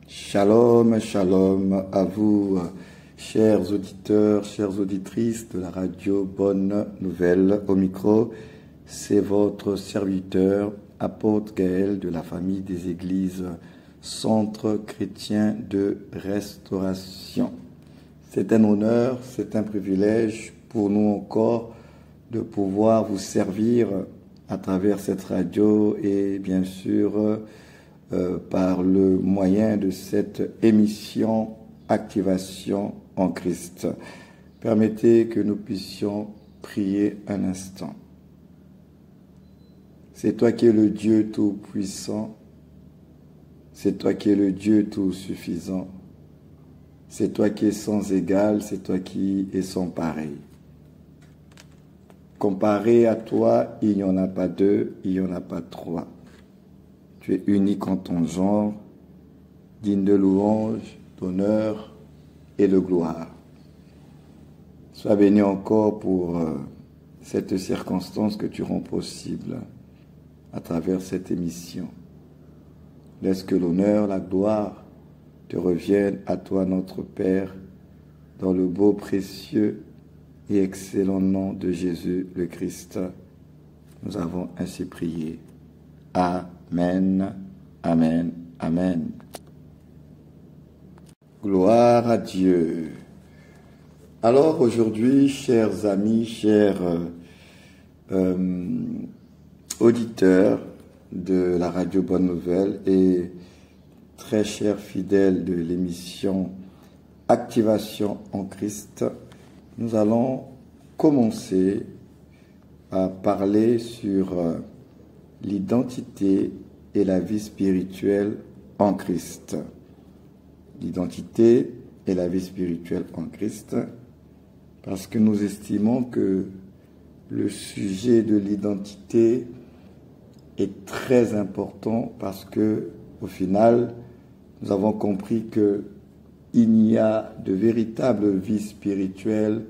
Shalom, shalom à vous, chers auditeurs, chères auditrices de la radio Bonne Nouvelle. Au micro, c'est votre serviteur, apôtre Gaël de la famille des églises Centre chrétien de restauration. C'est un honneur, c'est un privilège pour nous encore de pouvoir vous servir à travers cette radio et bien sûr par le moyen de cette émission Activation en Christ. Permettez que nous puissions prier un instant. C'est toi qui es le Dieu tout-puissant, c'est toi qui es le Dieu tout-suffisant, c'est toi qui es sans égal, c'est toi qui es sans pareil. Comparé à toi, il n'y en a pas deux, il n'y en a pas trois. Tu es unique en ton genre, digne de louange, d'honneur et de gloire. Sois béni encore pour cette circonstance que tu rends possible à travers cette émission. Laisse que l'honneur, la gloire te reviennent à toi, notre Père, dans le beau, précieux et excellent nom de Jésus le Christ. Nous avons ainsi prié. Amen, amen, amen. Gloire à Dieu. Alors aujourd'hui, chers amis, chers auditeurs de la radio Bonne Nouvelle et très chers fidèles de l'émission Activation en Christ, nous allons commencer à parler sur l'identité et la vie spirituelle en Christ. L'identité et la vie spirituelle en Christ, parce que nous estimons que le sujet de l'identité est très important parce que, au final, nous avons compris que il n'y a de véritable vie spirituelle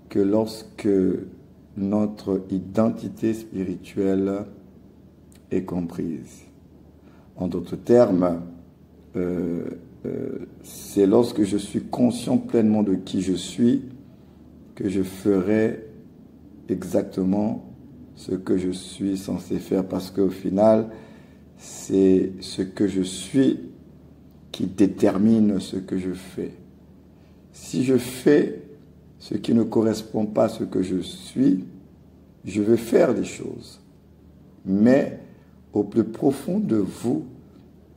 que lorsque notre identité spirituelle est comprise. En d'autres termes, c'est lorsque je suis conscient pleinement de qui je suis que je ferai exactement ce que je suis censé faire, parce qu'au final, c'est ce que je suis qui détermine ce que je fais. Si je fais ce qui ne correspond pas à ce que je suis, je vais faire des choses. Mais au plus profond de vous,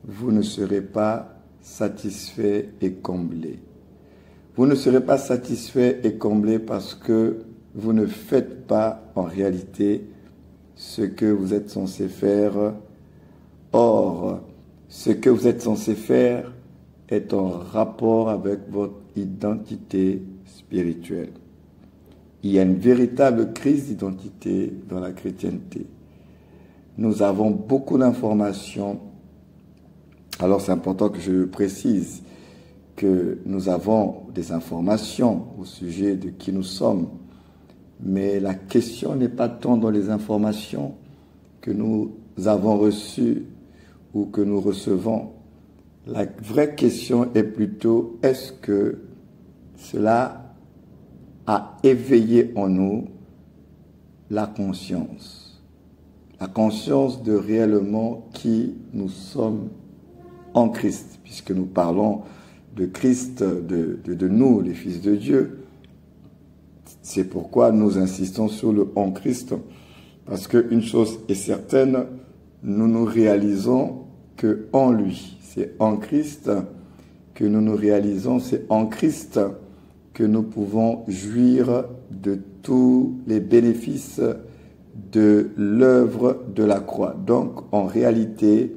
vous ne serez pas satisfait et comblé. Vous ne serez pas satisfait et comblé parce que vous ne faites pas en réalité ce que vous êtes censé faire. Or, ce que vous êtes censé faire est en rapport avec votre identité spirituelle. Il y a une véritable crise d'identité dans la chrétienté. Nous avons beaucoup d'informations. Alors c'est important que je précise que nous avons des informations au sujet de qui nous sommes. Mais la question n'est pas tant dans les informations que nous avons reçues ou que nous recevons. La vraie question est plutôt, est-ce que cela a éveillé en nous la conscience de réellement qui nous sommes en Christ, puisque nous parlons de Christ, de nous, les fils de Dieu. C'est pourquoi nous insistons sur le en Christ, parce qu'une chose est certaine, nous nous réalisons que en lui, c'est en Christ que nous nous réalisons, c'est en Christ que nous pouvons jouir de tous les bénéfices de l'œuvre de la croix. Donc, en réalité,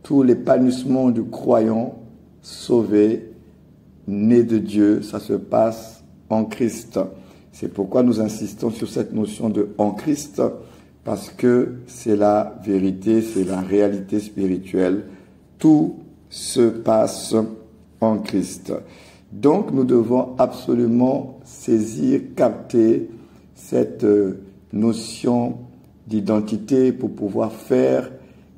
tout l'épanouissement du croyant sauvé, né de Dieu, ça se passe en Christ. C'est pourquoi nous insistons sur cette notion de en Christ, parce que c'est la vérité, c'est la réalité spirituelle. Tout se passe en Christ. Donc, nous devons absolument saisir, capter cette notion d'identité pour pouvoir faire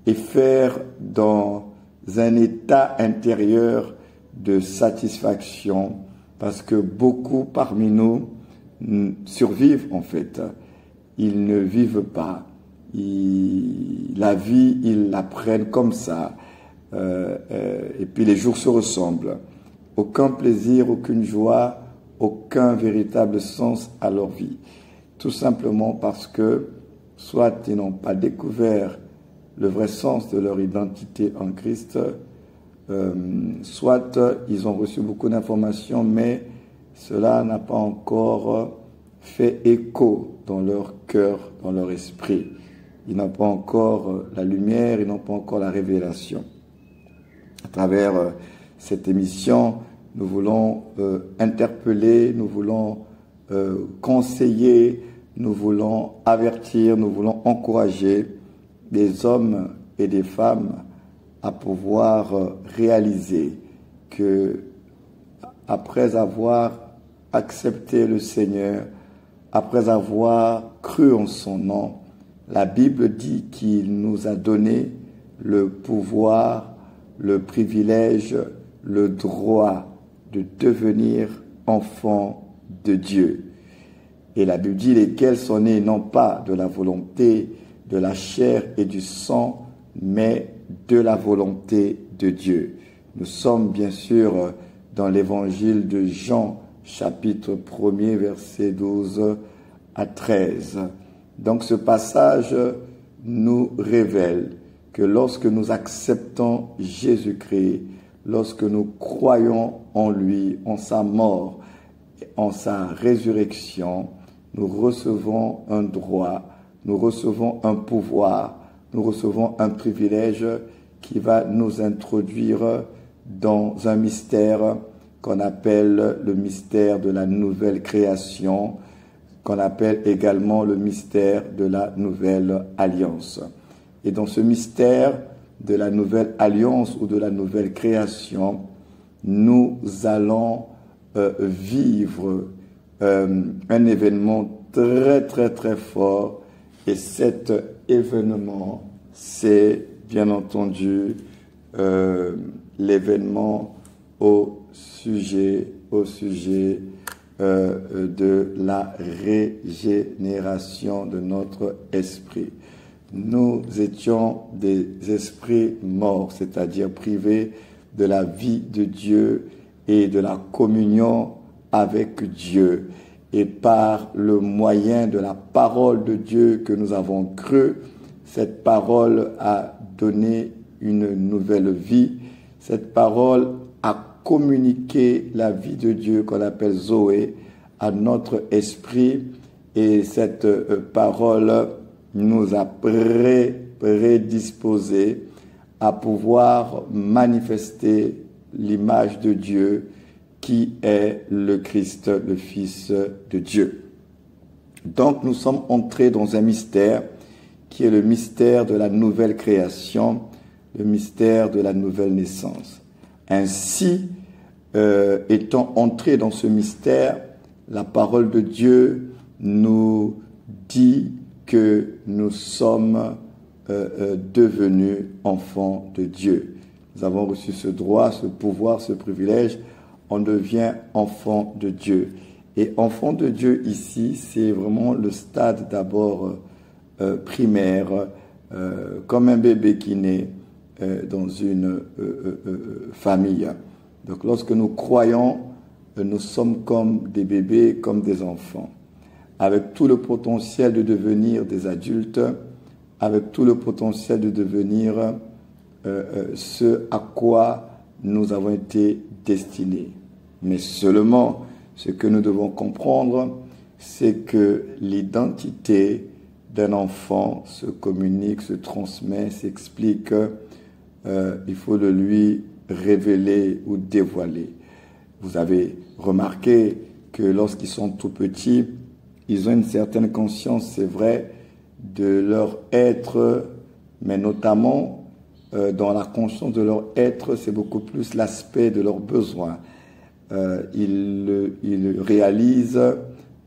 et faire dans un état intérieur de satisfaction, parce que beaucoup parmi nous survivent en fait. Ils ne vivent pas. La vie, ils la prennent comme ça. Et puis les jours se ressemblent. Aucun plaisir, aucune joie, aucun véritable sens à leur vie. Tout simplement parce que soit ils n'ont pas découvert le vrai sens de leur identité en Christ, soit ils ont reçu beaucoup d'informations, mais cela n'a pas encore fait écho dans leur cœur, dans leur esprit. Ils n'ont pas encore la lumière, ils n'ont pas encore la révélation. À travers cette émission, nous voulons interpeller, nous voulons conseiller, nous voulons avertir, nous voulons encourager des hommes et des femmes à pouvoir réaliser que après avoir accepté le Seigneur, après avoir cru en son nom, la Bible dit qu'il nous a donné le pouvoir, le privilège, le droit de devenir enfants de Dieu. Et la Bible dit lesquels sont nés non pas de la volonté de la chair et du sang, mais de la volonté de Dieu. Nous sommes bien sûr dans l'évangile de Jean, chapitre 1er, versets 12 à 13. Donc ce passage nous révèle que lorsque nous acceptons Jésus-Christ, lorsque nous croyons en lui, en sa mort, en sa résurrection, nous recevons un droit, nous recevons un pouvoir, nous recevons un privilège qui va nous introduire dans un mystère qu'on appelle le mystère de la nouvelle création, qu'on appelle également le mystère de la nouvelle alliance. Et dans ce mystère de la nouvelle alliance ou de la nouvelle création, nous allons vivre un événement très très très fort, et cet événement, c'est bien entendu l'événement au sujet de la régénération de notre esprit. Nous étions des esprits morts, c'est-à-dire privés de la vie de Dieu et de la communion avec Dieu. Et par le moyen de la parole de Dieu que nous avons cru, cette parole a donné une nouvelle vie. Cette parole a communiqué la vie de Dieu qu'on appelle Zoé à notre esprit, et cette parole nous a prédisposés à pouvoir manifester l'image de Dieu qui est le Christ, le Fils de Dieu. Donc nous sommes entrés dans un mystère qui est le mystère de la nouvelle création, le mystère de la nouvelle naissance. Ainsi, étant entrés dans ce mystère, la parole de Dieu nous dit que nous sommes devenus enfants de Dieu. Nous avons reçu ce droit, ce pouvoir, ce privilège. On devient enfant de Dieu. Et enfant de Dieu ici, c'est vraiment le stade d'abord primaire, comme un bébé qui naît dans une famille. Donc lorsque nous croyons, nous sommes comme des bébés, comme des enfants, avec tout le potentiel de devenir des adultes, avec tout le potentiel de devenir ce à quoi nous avons été destinés. Mais seulement, ce que nous devons comprendre, c'est que l'identité d'un enfant se communique, se transmet, s'explique. Il faut le lui révéler ou dévoiler. Vous avez remarqué que lorsqu'ils sont tout petits, ils ont une certaine conscience, c'est vrai, de leur être, mais notamment dans la conscience de leur être, c'est beaucoup plus l'aspect de leurs besoins. Ils réalisent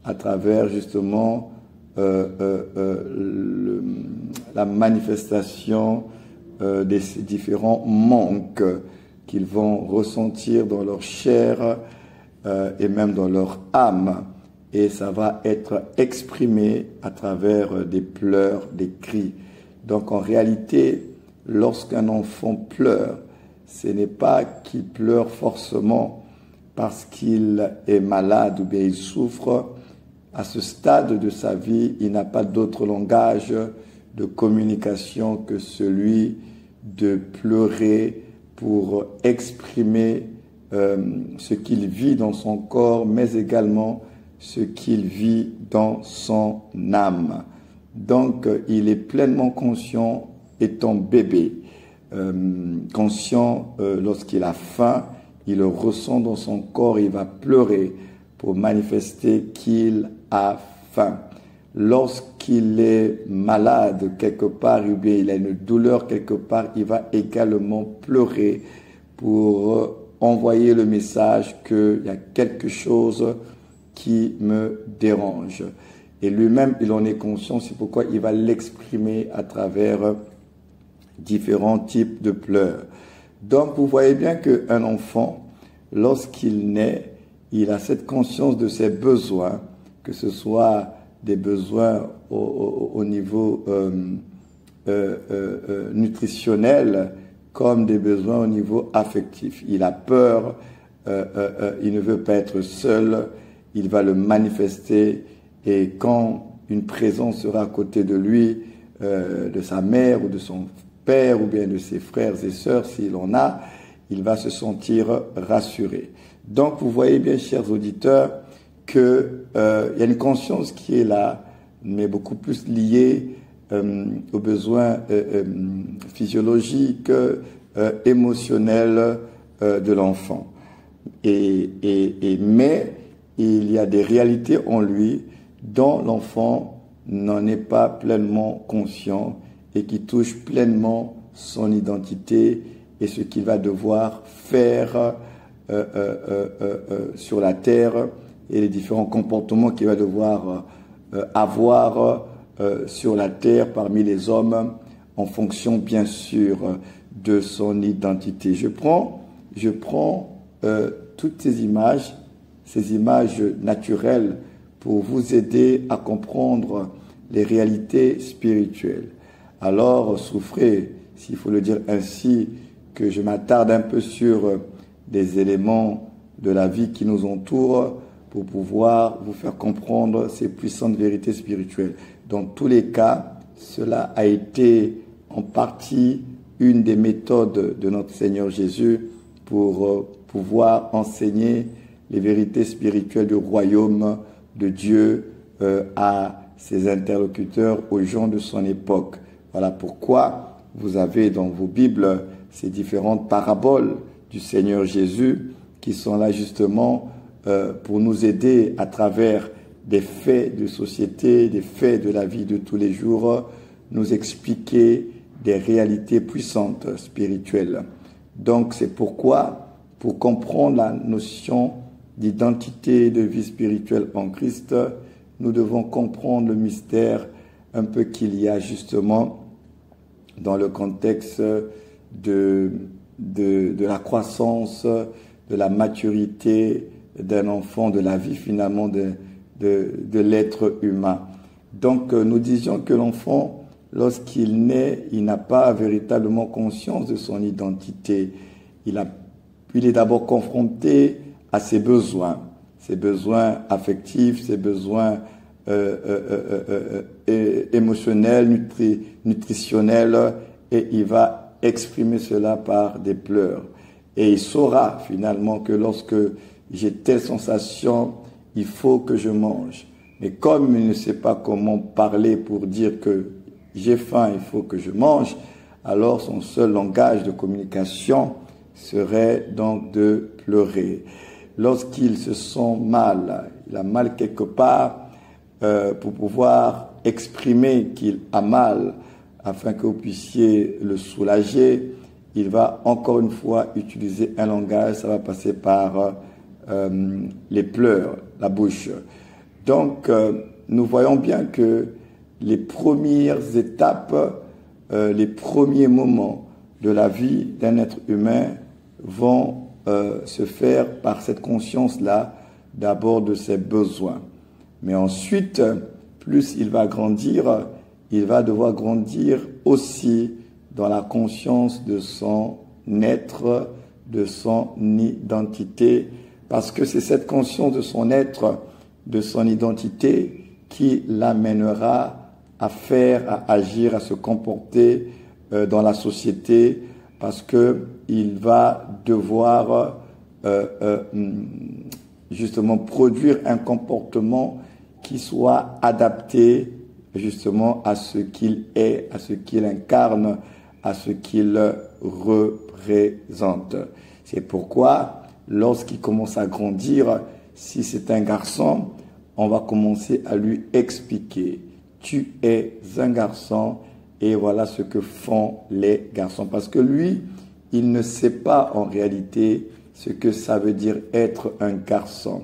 à travers justement la manifestation des différents manques qu'ils vont ressentir dans leur chair et même dans leur âme. Et ça va être exprimé à travers des pleurs, des cris. Donc en réalité, lorsqu'un enfant pleure, ce n'est pas qu'il pleure forcément parce qu'il est malade ou bien il souffre. À ce stade de sa vie, il n'a pas d'autre langage de communication que celui de pleurer pour exprimer ce qu'il vit dans son corps, mais également ce qu'il vit dans son âme. Donc, il est pleinement conscient, étant bébé, conscient lorsqu'il a faim, il le ressent dans son corps, il va pleurer pour manifester qu'il a faim. Lorsqu'il est malade quelque part, ou bien il a une douleur quelque part, il va également pleurer pour envoyer le message qu'il y a quelque chose qui me dérange. Et lui-même, il en est conscient, c'est pourquoi il va l'exprimer à travers différents types de pleurs. Donc, vous voyez bien qu'un enfant, lorsqu'il naît, il a cette conscience de ses besoins, que ce soit des besoins au niveau nutritionnel, comme des besoins au niveau affectif. Il a peur, il ne veut pas être seul, il va le manifester, et quand une présence sera à côté de lui, de sa mère ou de son père ou bien de ses frères et sœurs, s'il en a, il va se sentir rassuré. Donc vous voyez bien, chers auditeurs, qu'il y a une conscience qui est là, mais beaucoup plus liée aux besoins physiologiques, émotionnels de l'enfant. Mais il y a des réalités en lui dont l'enfant n'en est pas pleinement conscient et qui touchent pleinement son identité et ce qu'il va devoir faire sur la terre et les différents comportements qu'il va devoir avoir sur la terre parmi les hommes en fonction bien sûr de son identité. Je prends toutes ces images naturelles pour vous aider à comprendre les réalités spirituelles. Alors souffrez, s'il faut le dire ainsi, que je m'attarde un peu sur des éléments de la vie qui nous entourent pour pouvoir vous faire comprendre ces puissantes vérités spirituelles. Dans tous les cas, cela a été en partie une des méthodes de notre Seigneur Jésus pour pouvoir enseigner les vérités spirituelles du royaume de Dieu à ses interlocuteurs, aux gens de son époque. Voilà pourquoi vous avez dans vos Bibles ces différentes paraboles du Seigneur Jésus qui sont là justement pour nous aider à travers des faits de société, des faits de la vie de tous les jours, nous expliquer des réalités puissantes spirituelles. Donc c'est pourquoi, pour comprendre la notion d'identité et de vie spirituelle en Christ, nous devons comprendre le mystère un peu qu'il y a justement dans le contexte de la croissance, de la maturité d'un enfant, de la vie finalement de l'être humain. Donc nous disions que l'enfant, lorsqu'il naît, il n'a pas véritablement conscience de son identité. Il est d'abord confronté à ses besoins affectifs, ses besoins émotionnels, nutritionnels, et il va exprimer cela par des pleurs. Et il saura finalement que lorsque j'ai telle sensation, il faut que je mange. Mais comme il ne sait pas comment parler pour dire que j'ai faim, il faut que je mange, alors son seul langage de communication serait donc de pleurer. Lorsqu'il se sent mal, il a mal quelque part, pour pouvoir exprimer qu'il a mal, afin que vous puissiez le soulager, il va encore une fois utiliser un langage, ça va passer par les pleurs, la bouche. Donc, nous voyons bien que les premières étapes, les premiers moments de la vie d'un être humain vont se faire par cette conscience-là, d'abord de ses besoins. Mais ensuite, plus il va grandir, il va devoir grandir aussi dans la conscience de son être, de son identité, parce que c'est cette conscience de son être, de son identité, qui l'amènera à faire, à agir, à se comporter dans la société, parce que il va devoir justement produire un comportement qui soit adapté justement à ce qu'il est, à ce qu'il incarne, à ce qu'il représente. C'est pourquoi, lorsqu'il commence à grandir, si c'est un garçon, on va commencer à lui expliquer « Tu es un garçon et voilà ce que font les garçons. » Parce que lui, il ne sait pas en réalité ce que ça veut dire être un garçon.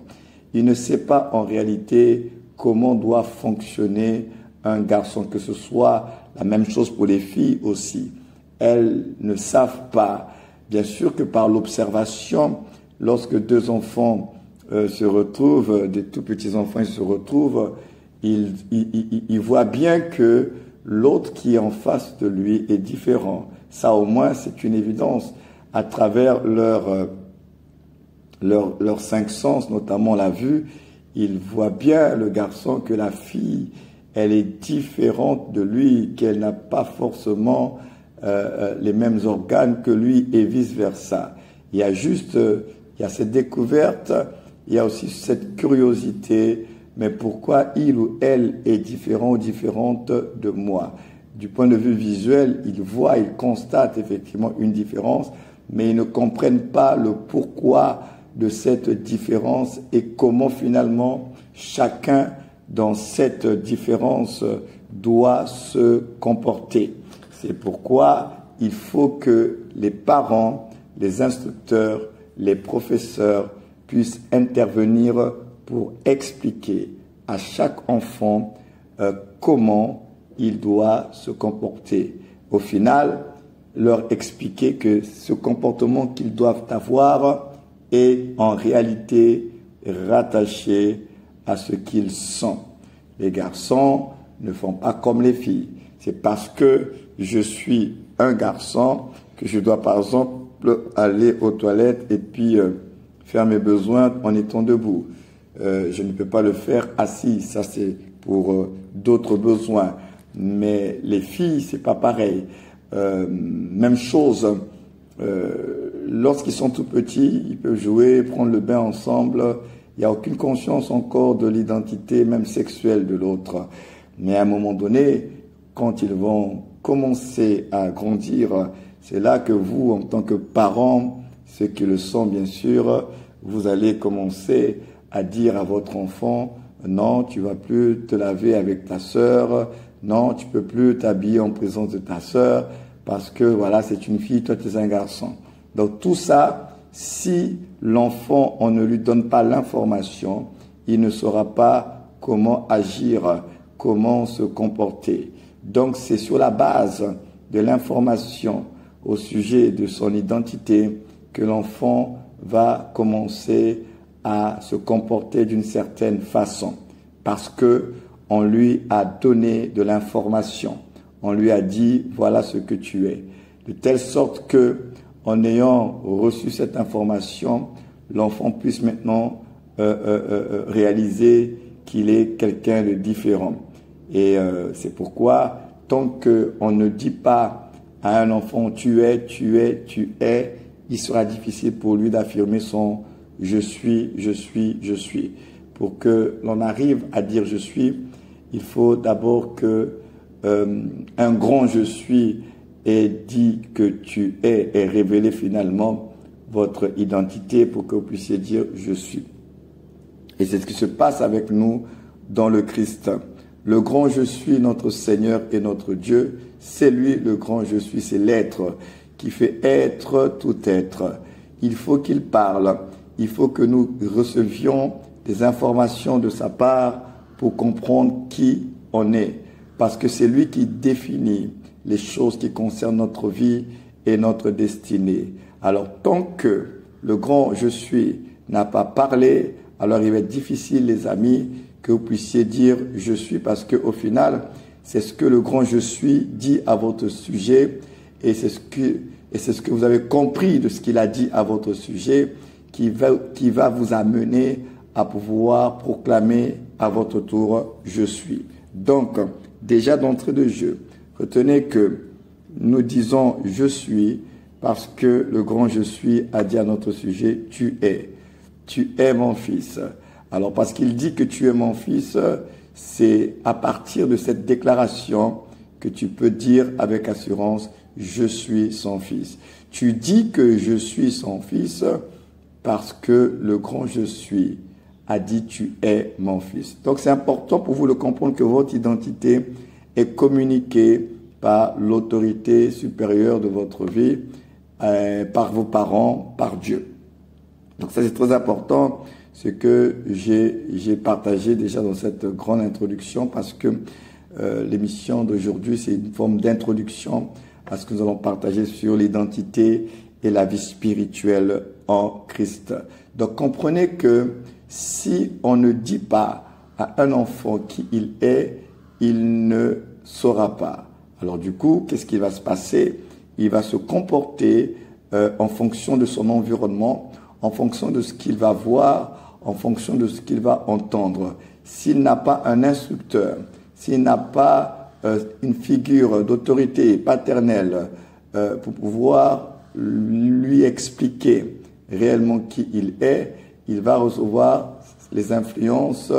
Il ne sait pas en réalité comment doit fonctionner un garçon, que ce soit la même chose pour les filles aussi. Elles ne savent pas. Bien sûr que par l'observation, lorsque deux enfants se retrouvent, des tout petits enfants se retrouvent, ils voient bien que l'autre qui est en face de lui est différent. Ça au moins c'est une évidence à travers leurs cinq sens, notamment la vue. Ils voient bien le garçon que la fille, elle est différente de lui, qu'elle n'a pas forcément les mêmes organes que lui et vice versa. Il y a cette découverte, il y a aussi cette curiosité, mais pourquoi il ou elle est différent ou différente de moi? Du point de vue visuel, ils voient, ils constatent effectivement une différence, mais ils ne comprennent pas le pourquoi de cette différence et comment finalement chacun dans cette différence doit se comporter. C'est pourquoi il faut que les parents, les instructeurs, les professeurs puissent intervenir pour expliquer à chaque enfant comment il doit se comporter. Au final, leur expliquer que ce comportement qu'ils doivent avoir est en réalité rattaché à ce qu'ils sont. Les garçons ne font pas comme les filles. C'est parce que je suis un garçon que je dois par exemple aller aux toilettes et puis faire mes besoins en étant debout. Je ne peux pas le faire assis, ça c'est pour d'autres besoins. Mais les filles, c'est pas pareil. Même chose, lorsqu'ils sont tout petits, ils peuvent jouer, prendre le bain ensemble. Il n'y a aucune conscience encore de l'identité, même sexuelle de l'autre. Mais à un moment donné, quand ils vont commencer à grandir, c'est là que vous, en tant que parents, ceux qui le sont bien sûr, vous allez commencer à dire à votre enfant, non, tu vas plus te laver avec ta sœur, non, tu peux plus t'habiller en présence de ta sœur, parce que voilà, c'est une fille, toi tu es un garçon. Donc tout ça, si l'enfant, on ne lui donne pas l'information, il ne saura pas comment agir, comment se comporter. Donc c'est sur la base de l'information au sujet de son identité que l'enfant va commencer à se comporter d'une certaine façon, parce que on lui a donné de l'information, on lui a dit voilà ce que tu es, de telle sorte que en ayant reçu cette information, l'enfant puisse maintenant réaliser qu'il est quelqu'un de différent. Et c'est pourquoi tant qu'on ne dit pas à un enfant tu es, il sera difficile pour lui d'affirmer son je suis. Pour que l'on arrive à dire je suis, il faut d'abord que un grand je suis ait dit que tu es et révélé finalement votre identité pour que vous puissiez dire je suis. Et c'est ce qui se passe avec nous dans le Christ. Le grand je suis, notre Seigneur et notre Dieu, c'est lui le grand je suis, c'est l'être qui fait être tout être. Il faut qu'il parle, il faut que nous recevions des informations de sa part pour comprendre qui on est. Parce que c'est lui qui définit les choses qui concernent notre vie et notre destinée. Alors, tant que le grand je suis n'a pas parlé, alors il va être difficile, les amis, que vous puissiez dire je suis, parce qu'au final, c'est ce que le grand je suis dit à votre sujet, et c'est ce que vous avez compris de ce qu'il a dit à votre sujet qui va vous amener à pouvoir proclamer à votre tour je suis. Donc, déjà d'entrée de jeu, retenez que nous disons je suis parce que le grand je suis a dit à notre sujet tu es mon fils. Alors parce qu'il dit que tu es mon fils, c'est à partir de cette déclaration que tu peux dire avec assurance je suis son fils. Tu dis que je suis son fils parce que le grand je suis a dit tu es mon fils. Donc c'est important pour vous de comprendre que votre identité est communiquée par l'autorité supérieure de votre vie, par vos parents, par Dieu. Donc ça c'est très important, ce que j'ai partagé déjà dans cette grande introduction, parce que l'émission d'aujourd'hui c'est une forme d'introduction à ce que nous allons partager sur l'identité et la vie spirituelle en Christ. Donc comprenez que si on ne dit pas à un enfant qui il est, il ne saura pas. Alors du coup, qu'est-ce qui va se passer? Il va se comporter en fonction de son environnement, en fonction de ce qu'il va voir, en fonction de ce qu'il va entendre. S'il n'a pas un instructeur, s'il n'a pas une figure d'autorité paternelle pour pouvoir lui expliquer réellement qui il est, il va recevoir les influences,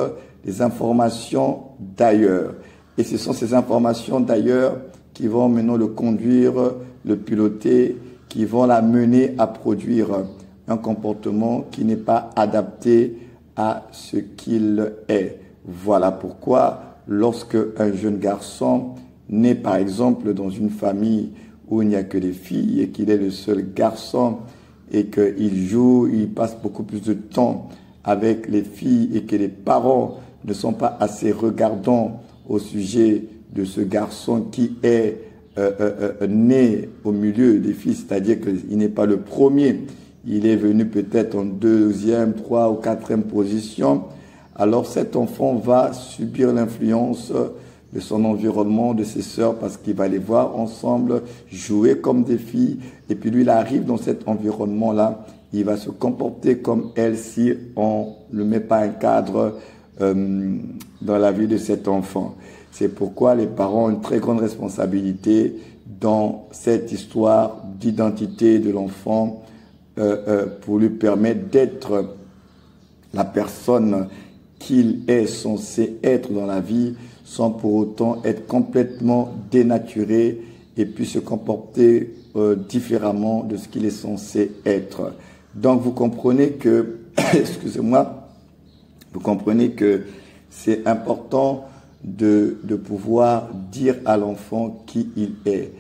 les informations d'ailleurs. Et ce sont ces informations d'ailleurs qui vont maintenant le conduire, le piloter, qui vont l'amener à produire un comportement qui n'est pas adapté à ce qu'il est. Voilà pourquoi lorsque un jeune garçon naît par exemple dans une famille où il n'y a que des filles et qu'il est le seul garçon et qu'il joue, il passe beaucoup plus de temps avec les filles et que les parents ne sont pas assez regardants au sujet de ce garçon qui est né au milieu des filles, c'est-à-dire qu'il n'est pas le premier, il est venu peut-être en deuxième, troisième ou quatrième position, alors cet enfant va subir l'influence de son environnement, de ses sœurs, parce qu'il va les voir ensemble jouer comme des filles, et puis lui il arrive dans cet environnement-là, il va se comporter comme elle si on ne met pas un cadre dans la vie de cet enfant. C'est pourquoi les parents ont une très grande responsabilité dans cette histoire d'identité de l'enfant pour lui permettre d'être la personne qu'il est censé être dans la vie sans pour autant être complètement dénaturé et puis se comporter différemment de ce qu'il est censé être. Donc vous comprenez que, excusez-moi, vous comprenez que c'est important de pouvoir dire à l'enfant qui il est,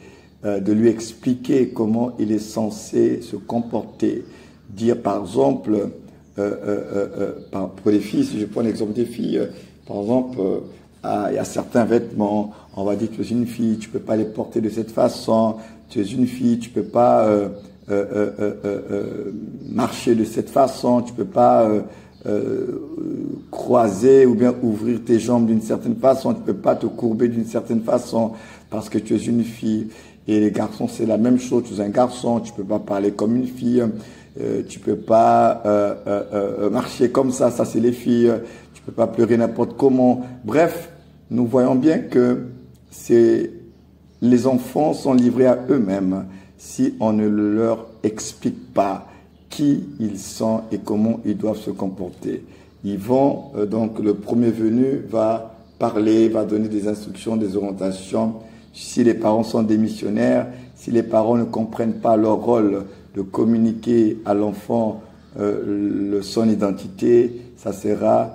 de lui expliquer comment il est censé se comporter. Dire par exemple, pour les filles, si je prends l'exemple des filles, par exemple, il y a certains vêtements, on va dire que tu es une fille, tu peux pas les porter de cette façon, tu es une fille, tu peux pas marcher de cette façon, tu peux pas croiser ou bien ouvrir tes jambes d'une certaine façon, tu peux pas te courber d'une certaine façon parce que tu es une fille. Et les garçons, c'est la même chose, tu es un garçon, tu peux pas parler comme une fille, tu peux pas marcher comme ça c'est les filles, tu peux pas pleurer n'importe comment. Bref, nous voyons bien que les enfants sont livrés à eux-mêmes si on ne leur explique pas qui ils sont et comment ils doivent se comporter. Ils vont, donc le premier venu va parler, va donner des instructions, des orientations. Si les parents sont des missionnaires, si les parents ne comprennent pas leur rôle de communiquer à l'enfant son identité, ça sera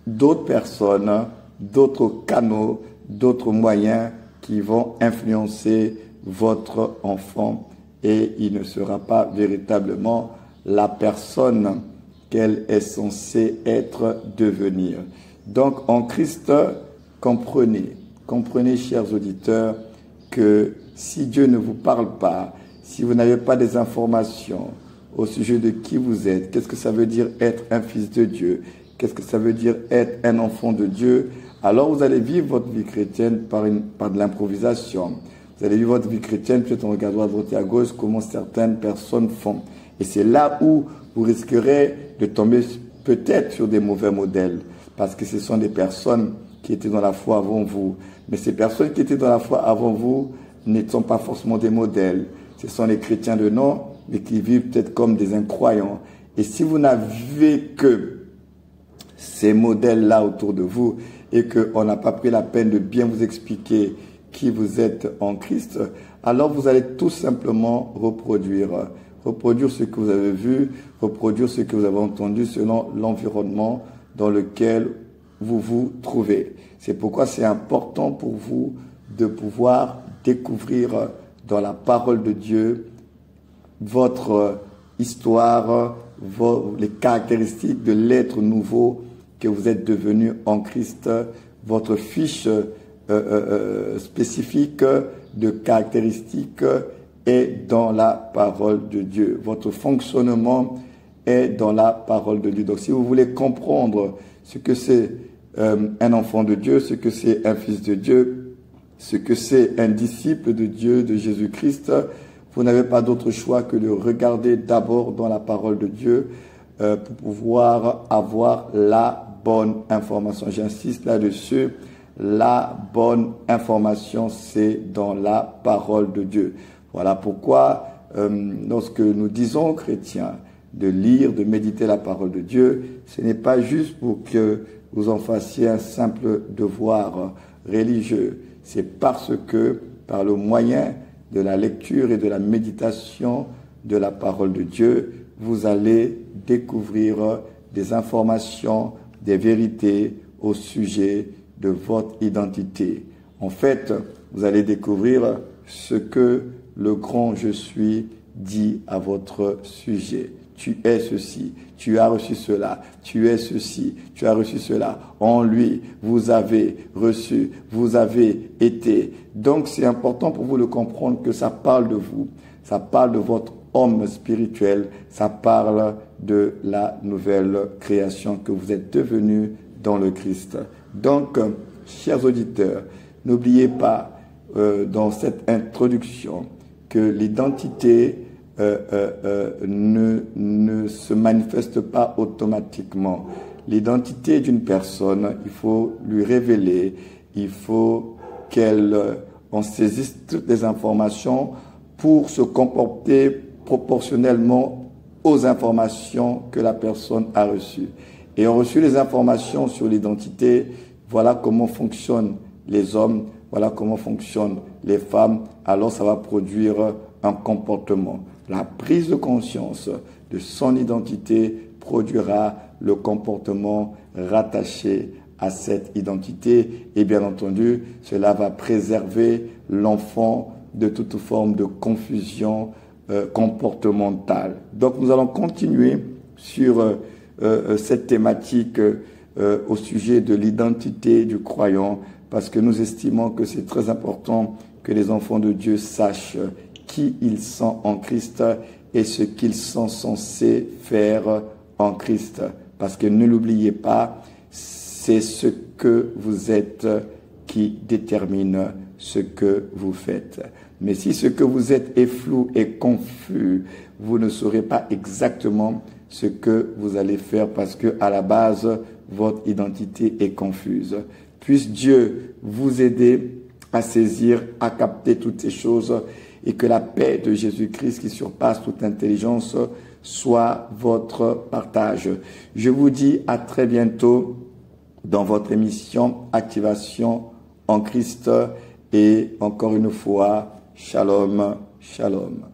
d'autres personnes, d'autres canaux, d'autres moyens qui vont influencer votre enfant et il ne sera pas véritablement la personne qu'elle est censée être, devenir. Donc en Christ, comprenez chers auditeurs, que si Dieu ne vous parle pas, si vous n'avez pas des informations au sujet de qui vous êtes, qu'est-ce que ça veut dire être un fils de Dieu, qu'est-ce que ça veut dire être un enfant de Dieu, alors vous allez vivre votre vie chrétienne par de l'improvisation. Vous allez vivre votre vie chrétienne peut-être en regardant à droite et à gauche comment certaines personnes font. Et c'est là où vous risquerez de tomber peut-être sur des mauvais modèles, parce que ce sont des personnes qui étaient dans la foi avant vous. Mais ces personnes qui étaient dans la foi avant vous ne sont pas forcément des modèles. Ce sont les chrétiens de nom, mais qui vivent peut-être comme des incroyants. Et si vous n'avez que ces modèles-là autour de vous et qu'on n'a pas pris la peine de bien vous expliquer qui vous êtes en Christ, alors vous allez tout simplement reproduire ce que vous avez vu, reproduire ce que vous avez entendu selon l'environnement dans lequel vous vous trouvez. C'est pourquoi c'est important pour vous de pouvoir découvrir dans la parole de Dieu votre histoire, les caractéristiques de l'être nouveau que vous êtes devenu en Christ, votre fiche spécifique de caractéristiques est dans la parole de Dieu. Votre fonctionnement est dans la parole de Dieu. Donc si vous voulez comprendre ce que c'est un enfant de Dieu, ce que c'est un fils de Dieu, ce que c'est un disciple de Dieu, de Jésus-Christ, vous n'avez pas d'autre choix que de regarder d'abord dans la parole de Dieu pour pouvoir avoir la bonne information. J'insiste là-dessus. La bonne information, c'est dans la parole de Dieu. Voilà pourquoi, lorsque nous disons aux chrétiens de lire, de méditer la parole de Dieu, ce n'est pas juste pour que vous en fassiez un simple devoir religieux. C'est parce que, par le moyen de la lecture et de la méditation de la parole de Dieu, vous allez découvrir des informations, des vérités au sujet de votre identité. En fait, vous allez découvrir ce que le grand je suis dit à votre sujet. Tu es ceci, tu as reçu cela, tu es ceci, tu as reçu cela. En lui, vous avez reçu, vous avez été. Donc c'est important pour vous de comprendre que ça parle de vous, ça parle de votre homme spirituel, ça parle de la nouvelle création que vous êtes devenu dans le Christ. Donc, chers auditeurs, n'oubliez pas dans cette introduction que l'identité ne se manifeste pas automatiquement. L'identité d'une personne, il faut lui révéler, il faut qu'elle en saisisse toutes les informations pour se comporter proportionnellement aux informations que la personne a reçues. Et on reçu les informations sur l'identité, voilà comment fonctionnent les hommes, voilà comment fonctionnent les femmes, alors ça va produire un comportement. La prise de conscience de son identité produira le comportement rattaché à cette identité et bien entendu, cela va préserver l'enfant de toute forme de confusion comportementale. Donc nous allons continuer sur cette thématique au sujet de l'identité du croyant parce que nous estimons que c'est très important que les enfants de Dieu sachent qui ils sont en Christ et ce qu'ils sont censés faire en Christ. Parce que ne l'oubliez pas, c'est ce que vous êtes qui détermine ce que vous faites. Mais si ce que vous êtes est flou et confus, vous ne saurez pas exactement ce que vous allez faire parce que à la base, votre identité est confuse. Puisse Dieu vous aider à saisir, à capter toutes ces choses et que la paix de Jésus-Christ qui surpasse toute intelligence soit votre partage. Je vous dis à très bientôt dans votre émission Activation en Christ et encore une fois, Shalom, Shalom.